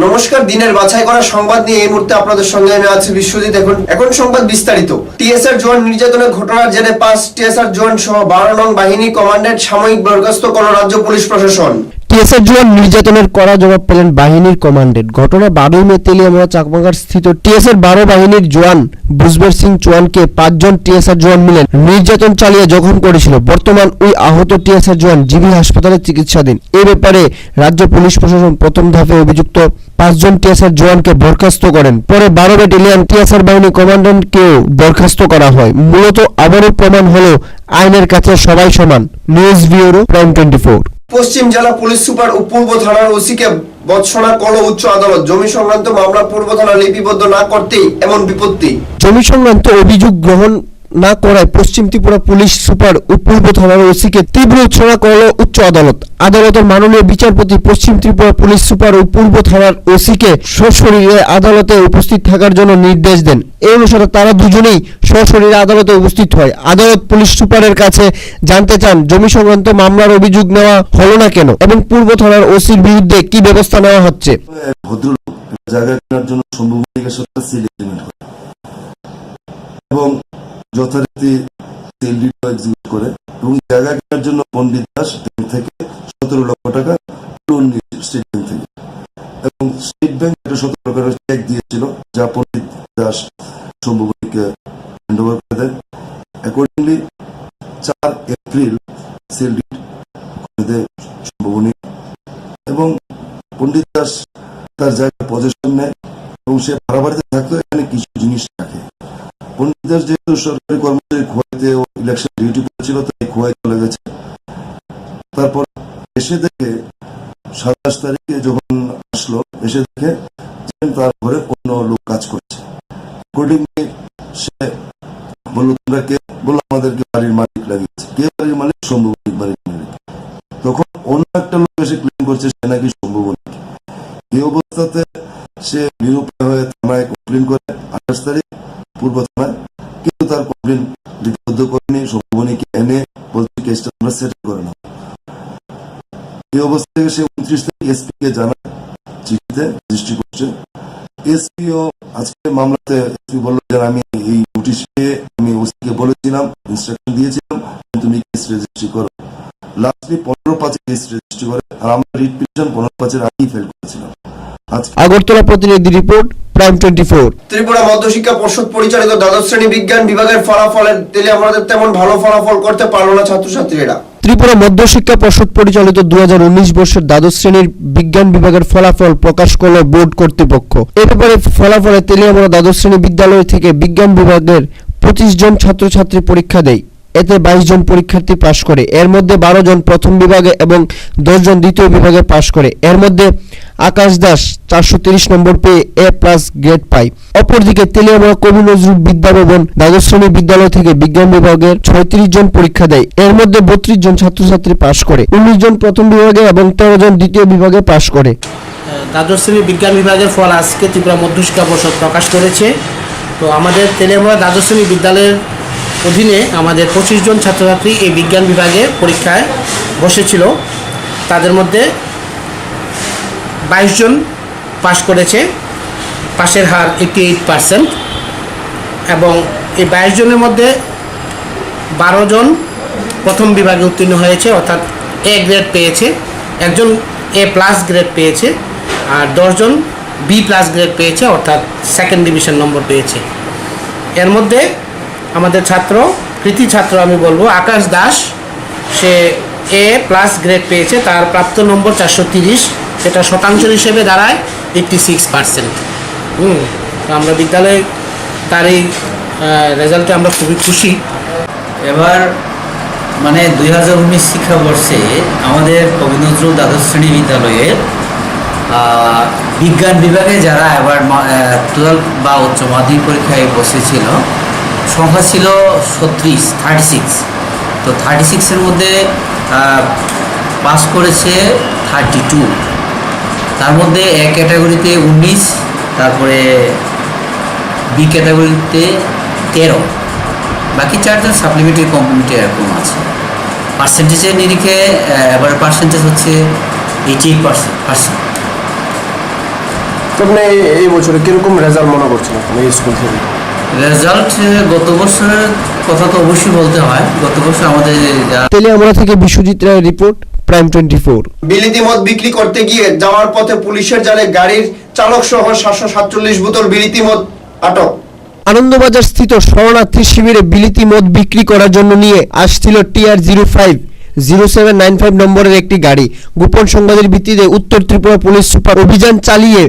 নমস্কার, দিনের বাছাই করা সংবাদ নিয়ে এই মুহূর্তে আপনাদের সঙ্গে আমি আছি বিশ্বজিৎ। এখন সংবাদ বিস্তারিত। টিএসআর জওয়ান নির্যাতনের ঘটনার জেরে 5 টিএসআর জওয়ান সহ 12 নং বাহিনী কমান্ডেন্ট সাময়িক বরখাস্ত করল রাজ্য পুলিশ প্রশাসন। টিএসআর জওয়ান নির্যাতনের কড়া জবাব পেলেন বাহিনীর কমান্ডেন্ট। ঘটনা 12 মে তেলিয়ামুড়া চাকমাঘাট স্থিত টিএসআর 12 বাহিনীর জওয়ান বুজবের সিং চৌহানকে 5 জন টিএসআর জওয়ান মিলে নির্যাতন চালিয়ে জখম করেছিল। বর্তমান ওই আহত টিএসআর জওয়ান জিবি হাসপাতালে চিকিৎসাধীন। এ ব্যাপারে রাজ্য পুলিশ প্রশাসন প্রথম ধাপে অভিযুক্ত 5 জন টিএসআর জওয়ানকে বরখাস্ত করেন। পরে 12 ব্যাটালিয়ন টিএসআর বাহিনী কমান্ডেন্টকেও বরখাস্ত করা হয়। মূলত আবারও প্রমাণ হলো আইনের কাছে সবাই সমান। News bureau, prime 24। পশ্চিম জেলা পুলিশ সুপার ও পূর্ব থানার ওসিকে বৎসনা করল উচ্চ আদালত। জমি সংক্রান্ত মামলা পূর্ব থানা লিপিবদ্ধ না করতেই এমন বিপত্তি। জমি সংক্রান্ত অভিযোগ গ্রহণ না করায় পশ্চিম ত্রিপুরা পুলিশ সুপার ও পূর্ব থানার ওসিকে তীব্র উৎসনা করল উচ্চ আদালত। আদালতের মাননীয় বিচারপতি পশ্চিম ত্রিপুরা পুলিশ সুপার ও পূর্ব থানার ওসিকে সশরীরে আদালতে উপস্থিত থাকার জন্য নির্দেশ দেন। এই অনুসারে তারা দুজনেই সশরীরে আদালতে উপস্থিত হয়। আদালত পুলিশ সুপারের কাছে জানতে চান জমি সংক্রান্ত মামলার অভিযোগ নেওয়া হলো না কেন এবং পূর্ব থানার ওসির বিরুদ্ধে কি ব্যবস্থা নেওয়া হচ্ছে। ভদ্রলোক জায়গা কেনার জন্য সম্ভবনিকের সাথে সিল এগ্রিমেন্ট করে এবং যথারীতি সেল ডিড এক্সিকিউট করে এবং জায়গা কেনার জন্য পণ্ডিত দাস থেকে 17 লক্ষ টাকা লোন নিয়েছিল স্টেট ব্যাংক থেকে এবং স্টেট ব্যাংক একটা 17 লক্ষ টাকা চেক দিয়েছিল যা পণ্ডিত দাস সম্ভবনিকে হ্যান্ড ওভার করে দেন। অ্যাকর্ডিংলি 4 এপ্রিল সেল ডিড করে দেয় সম্ভবনি এবং পণ্ডিত দাস তার জায়গা পজেশন নেয় এবং সে ভাড়া বাড়িতে থাকতো। এখানে কিছু জিনিস রাখে। পণ্ডিত দাস যেহেতু সরকারি কর্মচারী, খোয়াইতে ইলেকশন ডিউটি করেছিল তাই খোয়াই চলে গেছে। তারপর এসে দেখে 27 তারিখে যখন আসলো, এসে দেখে তার ঘরে অন্য লোক কাজ করছে। অ্যাকর্ডিংলি সে বললো তোমরা কে? বললো আমাদেরকে বাড়ির মালিক লাগিয়েছে। কে বাড়ির মালিক? সম্ভবনিক বাড়ির মালিক। তখন অন্য একটা লোক এসে ক্লেম করছে সে নাকি সম্ভবনিক। এই অবস্থাতে সে নিরুপায় হয়ে থানায় কমপ্লেন করে 28 তারিখ পূর্ব থানায়, কিন্তু তার কমপ্লেন লিপিবদ্ধ করেনি। সম্ভবনিকে এনে বলছে কেসটা আমরা সেটেল করে না। এই অবস্থা থেকে সে 29 তারিখ এসপি কে জানায়, চিঠিতে রেজিস্ট্রি করছে। এসপিও আজকে মামলাতে এসপি বলল যে আমি এই নোটিশ পেয়ে আমি ওসিকে বলেছিলাম, ইনস্ট্রাকশন দিয়েছিলাম তুমি কেস রেজিস্ট্রি করো। লাস্টলি 15/5 কেস রেজিস্ট্রি করে আর আমরা রিট পিটিশন 15/5 আগেই ফেল করেছিলাম। আগরতলা প্রতিনিধি রিপোর্ট, প্রাইম 24। ত্রিপুরা মধ্যশিক্ষা পর্ষদ পরিচালিত দ্বাদশ শ্রেণী বিজ্ঞান বিভাগের ফলাফলের তেলিয়ামুড়াতে তেমন ভালো ফলাফল করতে পারল না ছাত্রছাত্রীরা। ত্রিপুরা মধ্যশিক্ষা পর্ষদ পরিচালিত 2019 বর্ষের দ্বাদশ শ্রেণীর বিজ্ঞান বিভাগের ফলাফল প্রকাশ করল বোর্ড কর্তৃপক্ষ। এ ব্যাপারে ফলাফলে তেলিয়ামুড়া দ্বাদশ শ্রেণী বিদ্যালয় থেকে বিজ্ঞান বিভাগের 25 জন ছাত্রছাত্রী পরীক্ষা দেয়। এতে 22 জন পরীক্ষার্থী পাশ করে। এর মধ্যে 12 জন প্রথম বিভাগে এবং 10 জন দ্বিতীয় বিভাগে পাশ করে। এর মধ্যে আকাশ দাস 430 নম্বর পেয়ে A+ গ্রেড পায়। অপরদিকে তেলিয়ামুড়া কবি নজরুল বিদ্যাভবন দ্বাদশ শ্রেণী বিদ্যালয় থেকে বিজ্ঞান বিভাগের 36 জন পরীক্ষা দেয়। এর মধ্যে 32 জন ছাত্রছাত্রী পাশ করে, 19 জন প্রথম বিভাগে এবং 13 জন দ্বিতীয় বিভাগে পাশ করে। দ্বাদশ শ্রেণী বিজ্ঞান বিভাগের ফল আজকে ত্রিপুরা মধ্যশিক্ষা পর্ষদ প্রকাশ করেছে। তো আমাদের তেলিয়ামুড়া দ্বাদশ শ্রেণী বিদ্যালয়ের অধীনে আমাদের 25 জন ছাত্রছাত্রী এই বিজ্ঞান বিভাগে পরীক্ষায় বসেছিল। তাদের মধ্যে 22 জন পাশ করেছে, পাশের হার 88%, এবং এই 22 জনের মধ্যে 12 জন প্রথম বিভাগে উত্তীর্ণ হয়েছে, অর্থাৎ A গ্রেড পেয়েছে, একজন A+ গ্রেড পেয়েছে, আর 10 জন B+ গ্রেড পেয়েছে, অর্থাৎ সেকেন্ড ডিভিশন নম্বর পেয়েছে। এর মধ্যে আমাদের ছাত্র, কৃতি ছাত্র আমি বলবো, আকাশ দাস, সে A+ গ্রেড পেয়েছে। তার প্রাপ্ত নম্বর 430, সেটা শতাংশ হিসেবে দাঁড়ায় 86%। তো আমরা বিদ্যালয়ে তার এই রেজাল্টে আমরা খুবই খুশি। এবার মানে 2019 শিক্ষাবর্ষে আমাদের কবি নজরুল দ্বাদশ শ্রেণী বিদ্যালয়ের বিজ্ঞান বিভাগে যারা এবার 12 বা উচ্চ মাধ্যমিক পরীক্ষায় বসেছিল সংখ্যা ছিল 36। তো 36-এর মধ্যে পাস করেছে 32। তার মধ্যে A ক্যাটাগরিতে 19, তারপরে B ক্যাটাগরিতে 13, বাকি 4 জন সাপ্লিমেন্টারি কম্পোনেন্টে এরকম আছে। পার্সেন্টেজের নিরিখে এবার পার্সেন্টেজ হচ্ছে 88%। আপনি এই বছরে কিরকম রেজাল্ট মনে করছেন আপনি এই স্কুল থেকে? রেজাল্ট গত বছরের কথা তো অবশ্যই বলতে হয়। গত বছর আমাদের যারা তেলিয়ামুড়া থেকে বিশ্বজিৎ রায়ের রিপোর্ট, প্রাইম 24। বিলিতি মদ বিক্রি করতে গিয়ে যাওয়ার পথে পুলিশের জালে গাড়ির চালক সহ 747 বোতল বিলিতি মদ আটক। আনন্দবাজার স্থিত শরণার্থী শিবিরে বিলিতি মদ বিক্রি করার জন্য নিয়ে আসছিল TR 050795 নম্বরের একটি গাড়ি। গোপন সংবাদের ভিত্তিতে উত্তর ত্রিপুরা পুলিশ সুপার অভিযান চালিয়ে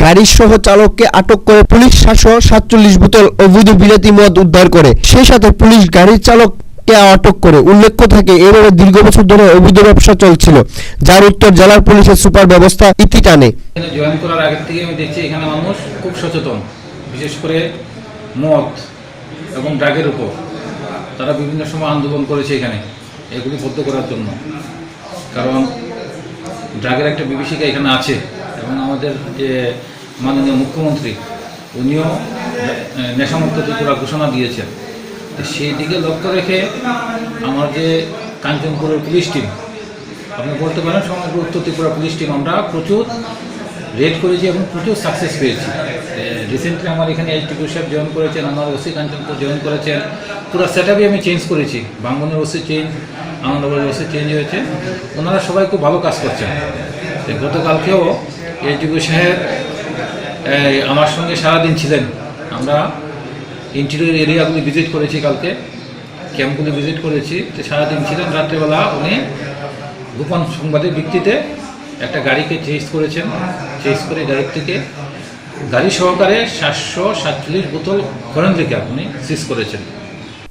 গাড়ি সহ চালককে আটক করে পুলিশ 747 বোতল অবৈধ বিলিতি মদ উদ্ধার করে। সেই সাথে পুলিশ গাড়ির চালককে আটক করে। উল্লেখ্য থাকে এভাবে দীর্ঘ বছর ধরে অবৈধ ব্যবসা চলছিল, যার উত্তর জেলার পুলিশের সুপার ব্যবস্থা ইতি টানে। এখানে জয়েন করার আগে থেকে আমি দেখছি এখানে মানুষ খুব সচেতন, বিশেষ করে মদ এবং ড্রাগের উপর তারা বিভিন্ন সময় আন্দোলন করেছে এখানে এগুলি বন্ধ করার জন্য। কারণ ড্রাগের একটা বিভীষিকা এখানে আছে এবং আমাদের যে মাননীয় মুখ্যমন্ত্রী উনিও নেশামুক্ত ত্রিপুরা ঘোষণা দিয়েছেন। তো সেই দিকে লক্ষ্য রেখে আমার যে কাঞ্চনপুরের পুলিশ টিম, আপনি বলতে পারেন সমগ্র উত্তর ত্রিপুরা পুলিশ টিম আমরা প্রচুর রেড করেছি এবং প্রচুর সাকসেস পেয়েছি। রিসেন্টলি আমার এখানে এইচটিকিউ সাহেব জয়েন করেছেন, আমার ওসি কাঞ্চনপুর জয়েন করেছেন। পুরো সেটআপই আমি চেঞ্জ করেছি, বাঙ্গনের OC change, Anandabazar OC change হয়েছে। ওনারা সবাই খুব ভালো কাজ করছেন। গতকালকেও এইচটিকিউ সাহেব আমার সঙ্গে সারাদিন ছিলেন। আমরা ইন্টেরিয়র এরিয়াগুলি ভিজিট করেছি, কালকে ক্যাম্পগুলি ভিজিট করেছি। তো সারাদিন ছিলেন, রাত্রেবেলা উনি গোপন সংবাদের ভিত্তিতে একটা গাড়িকে চেজ করেছেন। চেজ করে গাড়ির থেকে গাড়ি সহকারে 747 বোতল ফরেন থেকে আপনি সিজ করেছেন।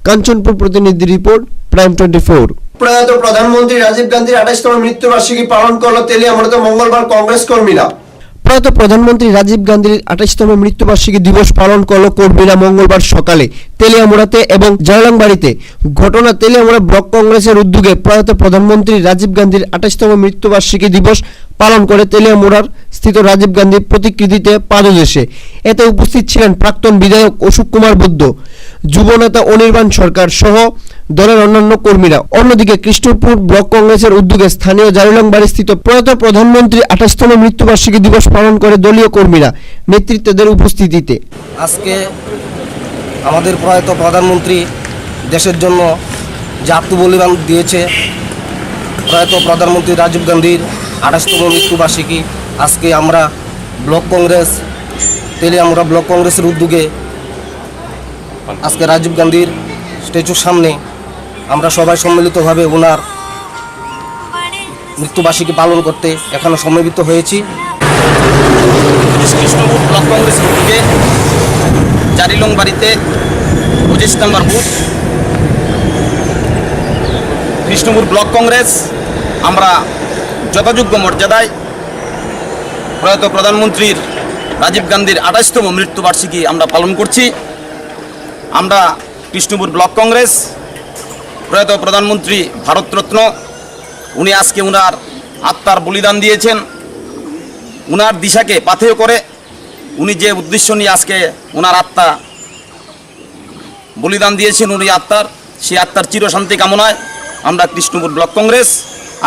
কাঞ্চনপুর প্রতিনিধি রিপোর্ট, প্রাইম 24। প্রয়াত প্রধানমন্ত্রী রাজীব গান্ধীর 28তম মৃত্যুবার্ষিকী পালন করল তেলিয়ামুড়াতে মঙ্গলবার কংগ্রেস কর্মীরা। প্রয়াত প্রধানমন্ত্রী রাজীব গান্ধীর 28তম মৃত্যুবার্ষিকী দিবস পালন করল কর্মীরা মঙ্গলবার সকালে তেলিয়ামুড়াতে এবং জয়লাংবাড়িতে। ঘটনা তেলিয়ামুড়া ব্লক কংগ্রেসের উদ্যোগে প্রয়াত প্রধানমন্ত্রী রাজীব গান্ধীর 28তম মৃত্যুবার্ষিকী দিবস পালন করে তেলিয়ামুড়ার স্থিত রাজীব গান্ধী প্রতিকৃতিতে পাদদেশে। এতে উপস্থিত ছিলেন প্রাক্তন বিধায়ক অশোক কুমার বৈদ্য, যুবনেতা অনির্বাণ সরকার সহ দলের অন্যান্য কর্মীরা। অন্যদিকে কৃষ্ণপুর ব্লক কংগ্রেসের উদ্যোগে স্থানীয় জারিলংবাড়ি স্থিত প্রয়াত প্রধানমন্ত্রী 28তম মৃত্যুবার্ষিকী দিবস পালন করে দলীয় কর্মীরা নেতৃত্বদের উপস্থিতিতে। আজকে আমাদের প্রয়াত প্রধানমন্ত্রী দেশের জন্য যে আত্মবলিদান দিয়েছে, প্রয়াত প্রধানমন্ত্রী রাজীব গান্ধীর 28তম মৃত্যুবার্ষিকী আজকে আমরা ব্লক কংগ্রেস তেলিয়ামুড়া ব্লক কংগ্রেসের উদ্যোগে আজকে রাজীব গান্ধীর স্ট্যাচুর সামনে আমরা সবাই সম্মিলিতভাবে ওনার মৃত্যুবার্ষিকী পালন করতে এখানে সমবেত হয়েছি। কৃষ্ণপুর ব্লক কংগ্রেসের উদ্যোগে জারিলংবাড়িতে 25 নম্বর বুথ কৃষ্ণপুর ব্লক কংগ্রেস আমরা যথাযোগ্য মর্যাদায় প্রয়াত প্রধানমন্ত্রীর রাজীব গান্ধীর 28তম মৃত্যুবার্ষিকী আমরা পালন করছি। আমরা কৃষ্ণপুর ব্লক কংগ্রেস প্রয়াত প্রধানমন্ত্রী ভারতরত্ন, উনি আজকে ওনার আত্মার বলিদান দিয়েছেন। ওনার দিশাকে পাথেয় করে উনি যে উদ্দেশ্য নিয়ে আজকে ওনার আত্মা বলিদান দিয়েছেন, উনি সেই আত্মার চিরশান্তি কামনায় আমরা কৃষ্ণপুর ব্লক কংগ্রেস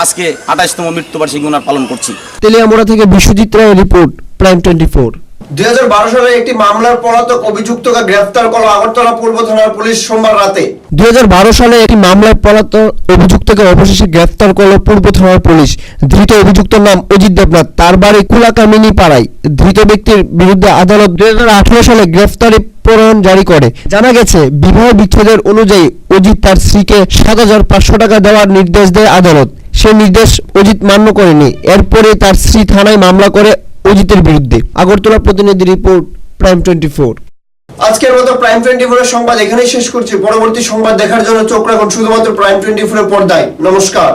আজকে 28তম মৃত্যুবার্ষিকী ওনার পালন করছি। তেলিয়ামুড়া থেকে বিশ্বজিৎ রায়ের রিপোর্ট, প্রাইম 24। 2012 সালে একটি মামলার পলাতক অভিযুক্তকে গ্রেফতার করল আগরতলা পূর্ব থানার পুলিশ সোমবার রাতে। 2012 সালে একটি মামলায় পলাতক অভিযুক্তকে অবশেষে গ্রেফতার করল পূর্ব থানার পুলিশ। ধৃত অভিযুক্তর নাম অজিত দেবনাথ, তার বাড়ি কুলাকামিনী পাড়ায়। ধৃত ব্যক্তির বিরুদ্ধে আদালত 2018 সালে গ্রেফতারি পরোয়ানা জারি করে। জানা গেছে, বিবাহ বিচ্ছেদের অনুযায়ী অজিত তার স্ত্রীকে 7,500 টাকা দেওয়ার নির্দেশ দেয় আদালত। সে নির্দেশ অজিত মান্য করেনি। এরপরে তার স্ত্রী থানায় মামলা করে অজিতের বিরুদ্ধে। আগরতলা প্রতিনিধি রিপোর্ট, প্রাইম 24। আজকের মতো প্রাইম 24 এর সংবাদ এখানেই শেষ করছি। পরবর্তী সংবাদ দেখার জন্য চোখ রাখুন শুধুমাত্র প্রাইম 24 এর পর্দায়। নমস্কার।